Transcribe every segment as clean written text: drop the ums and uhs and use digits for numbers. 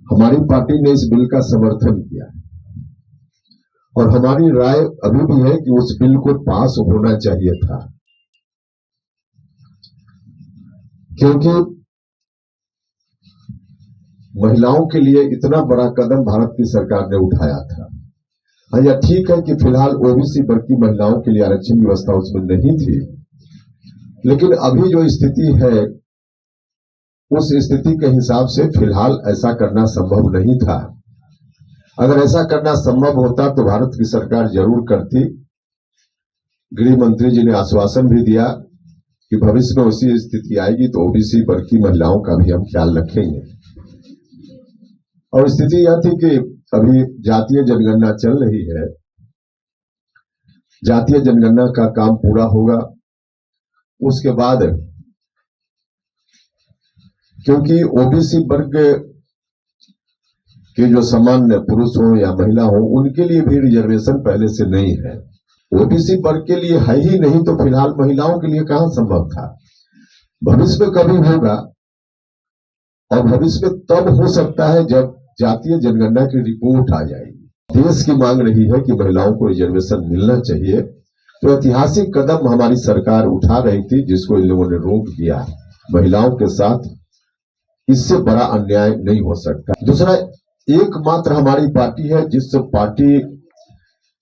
हमारी पार्टी ने इस बिल का समर्थन किया और हमारी राय अभी भी है कि उस बिल को पास होना चाहिए था, क्योंकि महिलाओं के लिए इतना बड़ा कदम भारत की सरकार ने उठाया था। यह ठीक है कि फिलहाल ओबीसी वर्ग की महिलाओं के लिए आरक्षण की व्यवस्था उसमें नहीं थी, लेकिन अभी जो स्थिति है उस स्थिति के हिसाब से फिलहाल ऐसा करना संभव नहीं था। अगर ऐसा करना संभव होता तो भारत की सरकार जरूर करती। गृह मंत्री जी ने आश्वासन भी दिया कि भविष्य में उसी स्थिति आएगी तो ओबीसी वर्ग की महिलाओं का भी हम ख्याल रखेंगे। और स्थिति यह थी कि अभी जातीय जनगणना चल रही है। जातीय जनगणना का काम पूरा होगा, उसके बाद क्योंकि ओबीसी वर्ग के जो सामान्य पुरुष हो या महिला हो उनके लिए भी रिजर्वेशन पहले से नहीं है। ओबीसी वर्ग के लिए है ही नहीं तो फिलहाल महिलाओं के लिए कहां संभव था। भविष्य में कभी होगा और भविष्य में तब हो सकता है जब जातीय जनगणना की रिपोर्ट आ जाएगी। देश की मांग रही है कि महिलाओं को रिजर्वेशन मिलना चाहिए, तो ऐतिहासिक कदम हमारी सरकार उठा रही थी जिसको इन लोगों ने रोक दिया। महिलाओं के साथ इससे बड़ा अन्याय नहीं हो सकता। दूसरा, एकमात्र हमारी पार्टी है जिस पार्टी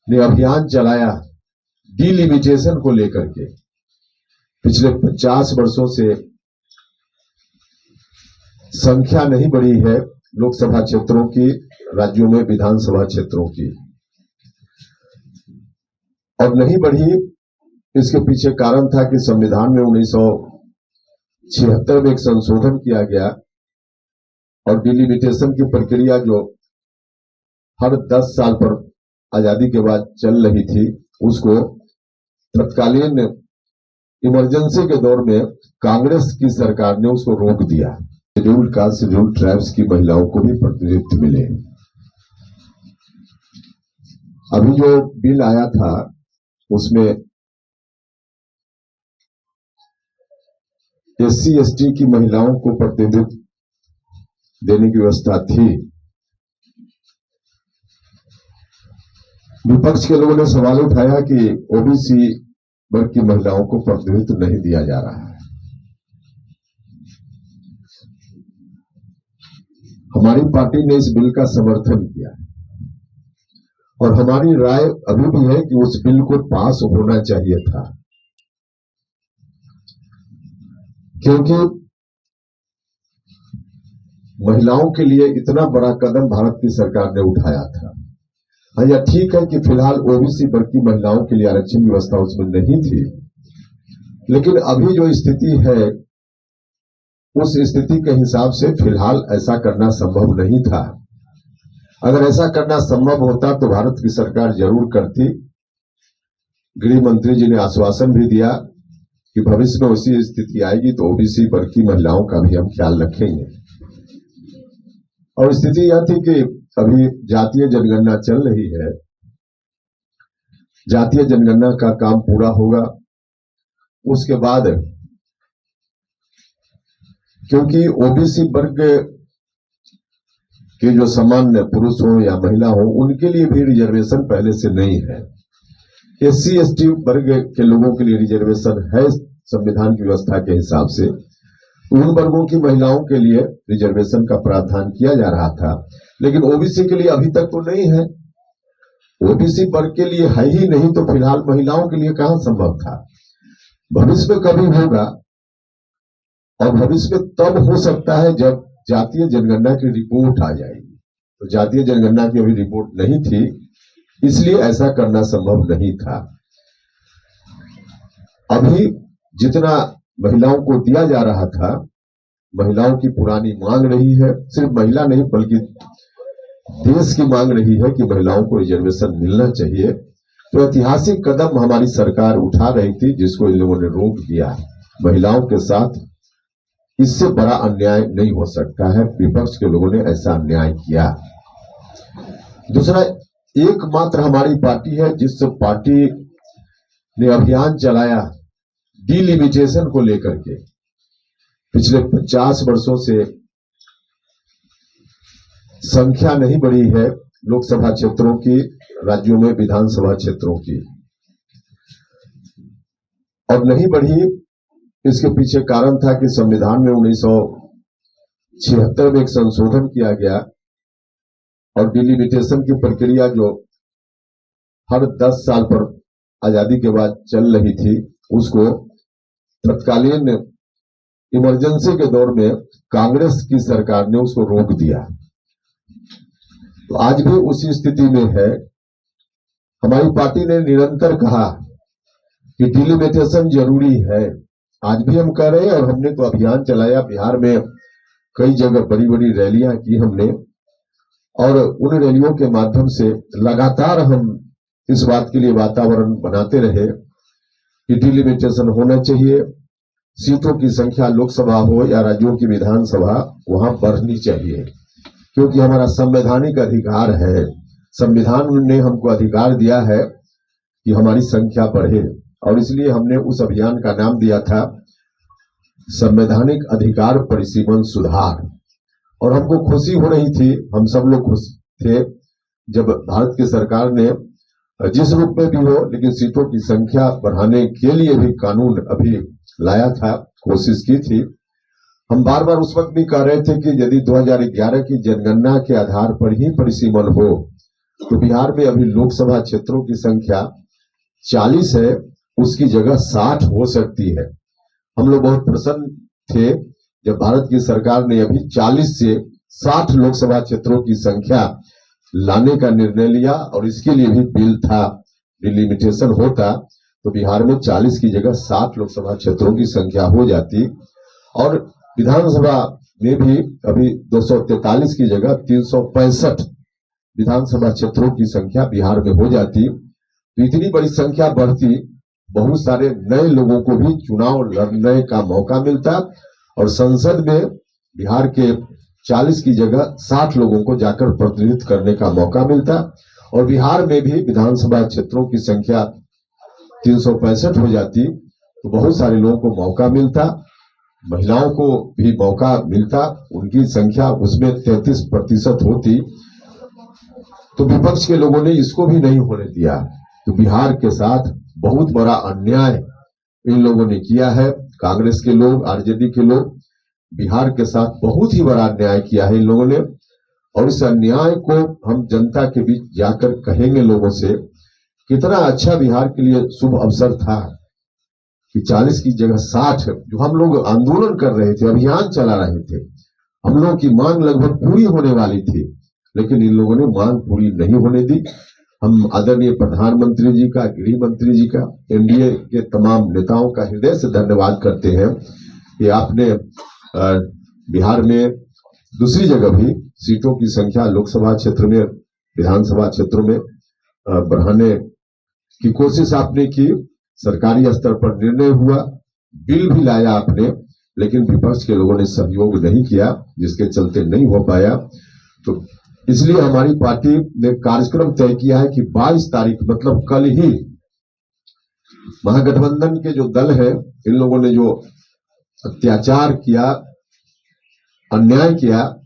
ने अभियान चलाया डिलिमिटेशन को लेकर के। पिछले 50 वर्षों से संख्या नहीं बढ़ी है लोकसभा क्षेत्रों की, राज्यों में विधानसभा क्षेत्रों की, और नहीं बढ़ी। इसके पीछे कारण था कि संविधान में 1976 में एक संशोधन किया गया और डिलिमिटेशन की प्रक्रिया जो हर 10 साल पर आजादी के बाद चल रही थी, उसको तत्कालीन इमरजेंसी के दौर में कांग्रेस की सरकार ने उसको रोक दिया। शेड्यूल कास्ट, शेड्यूल ट्राइब्स की महिलाओं को भी प्रतिनिधित्व मिले। अभी जो बिल आया था उसमें एससी एसटी की महिलाओं को प्रतिनिधित्व देने की व्यवस्था थी। विपक्ष के लोगों ने सवाल उठाया कि ओबीसी वर्ग की महिलाओं को प्रतिनिधित्व नहीं दिया जा रहा है। हमारी पार्टी ने इस बिल का समर्थन किया और हमारी राय अभी भी है कि उस बिल को पास होना चाहिए था, क्योंकि महिलाओं के लिए इतना बड़ा कदम भारत की सरकार ने उठाया था। यह ठीक है कि फिलहाल ओबीसी वर्ग की महिलाओं के लिए आरक्षण की व्यवस्था उसमें नहीं थी, लेकिन अभी जो स्थिति है उस स्थिति के हिसाब से फिलहाल ऐसा करना संभव नहीं था। अगर ऐसा करना संभव होता तो भारत की सरकार जरूर करती। गृह मंत्री जी ने आश्वासन भी दिया कि भविष्य में उसी स्थिति आएगी तो ओबीसी वर्ग की महिलाओं का भी हम ख्याल रखेंगे। और स्थिति यह थी कि अभी जातीय जनगणना चल रही है। जातीय जनगणना का काम पूरा होगा, उसके बाद क्योंकि ओबीसी वर्ग के जो सामान्य पुरुष हो या महिला हो उनके लिए भी रिजर्वेशन पहले से नहीं है। एससी एसटी वर्ग के लोगों के लिए रिजर्वेशन है संविधान की व्यवस्था के हिसाब से। उन वर्गों की महिलाओं के लिए रिजर्वेशन का प्रावधान किया जा रहा था, लेकिन ओबीसी के लिए अभी तक तो नहीं है। ओबीसी वर्ग के लिए है ही नहीं तो फिलहाल महिलाओं के लिए कहां संभव था। भविष्य में कभी होगा और भविष्य में तब हो सकता है जब जातीय जनगणना की रिपोर्ट आ जाएगी। तो जातीय जनगणना की अभी रिपोर्ट नहीं थी, इसलिए ऐसा करना संभव नहीं था। अभी जितना महिलाओं को दिया जा रहा था, महिलाओं की पुरानी मांग रही है, सिर्फ महिला नहीं बल्कि देश की मांग रही है कि महिलाओं को रिजर्वेशन मिलना चाहिए। तो ऐतिहासिक कदम हमारी सरकार उठा रही थी जिसको इन लोगों ने रोक दिया। महिलाओं के साथ इससे बड़ा अन्याय नहीं हो सकता है। विपक्ष के लोगों ने ऐसा अन्याय किया। दूसरा, एकमात्र हमारी पार्टी है जिस पार्टी ने अभियान चलाया डिलिमिटेशन को लेकर के। पिछले 50 वर्षों से संख्या नहीं बढ़ी है लोकसभा क्षेत्रों की, राज्यों में विधानसभा क्षेत्रों की, और नहीं बढ़ी। इसके पीछे कारण था कि संविधान में 1976 में एक संशोधन किया गया और डिलिमिटेशन की प्रक्रिया जो हर 10 साल पर आजादी के बाद चल रही थी, उसको तत्कालीन इमरजेंसी के दौर में कांग्रेस की सरकार ने उसको रोक दिया। तो आज भी उसी स्थिति में है। हमारी पार्टी ने निरंतर कहा कि डिलिमिटेशन जरूरी है। आज भी हम कह रहे हैं और हमने तो अभियान चलाया, बिहार में कई जगह बड़ी बड़ी रैलियां की हमने, और उन रैलियों के माध्यम से लगातार हम इस बात के लिए वातावरण बनाते रहे कि डिलिमिटेशन होना चाहिए। सीटों की संख्या लोकसभा हो या राज्यों की विधानसभा, वहां बढ़नी चाहिए, क्योंकि हमारा संवैधानिक अधिकार है। संविधान ने हमको अधिकार दिया है कि हमारी संख्या बढ़े, और इसलिए हमने उस अभियान का नाम दिया था संवैधानिक अधिकार परिसीमन सुधार। और हमको खुशी हो रही थी, हम सब लोग खुश थे जब भारत की सरकार ने जिस रूप में भी हो, लेकिन सीटों की संख्या बढ़ाने के लिए भी कानून अभी लाया था, कोशिश की थी। हम बार बार उस वक्त भी कह रहे थे कि यदि 2011 की जनगणना के आधार पर ही परिसीमन हो तो बिहार में अभी लोकसभा क्षेत्रों की संख्या 40 है, उसकी जगह 60 हो सकती है। हम लोग बहुत प्रसन्न थे जब भारत की सरकार ने अभी 40 से 60 लोकसभा क्षेत्रों की संख्या लाने का निर्णय लिया, और इसके लिए भी बिल था। डिलिमिटेशन होता तो बिहार में 40 की जगह 60 लोकसभा क्षेत्रों की संख्या हो जाती, और विधानसभा में भी अभी 243 की जगह 365 विधानसभा क्षेत्रों की संख्या बिहार में हो जाती। तो इतनी बड़ी संख्या बढ़ती, बहुत सारे नए लोगों को भी चुनाव लड़ने का मौका मिलता, और संसद में बिहार के 40 की जगह 60 लोगों को जाकर प्रतिनिधित्व करने का मौका मिलता, और बिहार में भी विधानसभा क्षेत्रों की संख्या 365 हो जाती, तो बहुत सारे लोगों को मौका मिलता, महिलाओं को भी मौका मिलता, उनकी संख्या उसमें 33% होती। तो विपक्ष के लोगों ने इसको भी नहीं होने दिया। तो बिहार के साथ बहुत बड़ा अन्याय इन लोगों ने किया है। कांग्रेस के लोग, आरजेडी के लोग बिहार के साथ बहुत ही बड़ा अन्याय किया है इन लोगों ने, और इस अन्याय को हम जनता के बीच जाकर कहेंगे लोगों से। कितना अच्छा बिहार के लिए शुभ अवसर था कि 40 की जगह 60, जो हम लोग आंदोलन कर रहे थे, अभियान चला रहे थे, हम लोगों की मांग लगभग पूरी होने वाली थी, लेकिन इन लोगों ने मांग पूरी नहीं होने दी। हम आदरणीय प्रधानमंत्री जी का, गृह मंत्री जी का, एनडीए के तमाम नेताओं का हृदय से धन्यवाद करते हैं कि आपने बिहार में दूसरी जगह भी सीटों की संख्या लोकसभा क्षेत्र में, विधानसभा क्षेत्रों में बढ़ाने की कोशिश आपने की। सरकारी स्तर पर निर्णय हुआ, बिल भी लाया आपने, लेकिन विपक्ष के लोगों ने सहयोग नहीं किया, जिसके चलते नहीं हो पाया। तो इसलिए हमारी पार्टी ने कार्यक्रम तय किया है कि 22 तारीख मतलब कल ही महागठबंधन के जो दल है, इन लोगों ने जो अत्याचार किया, अन्याय किया,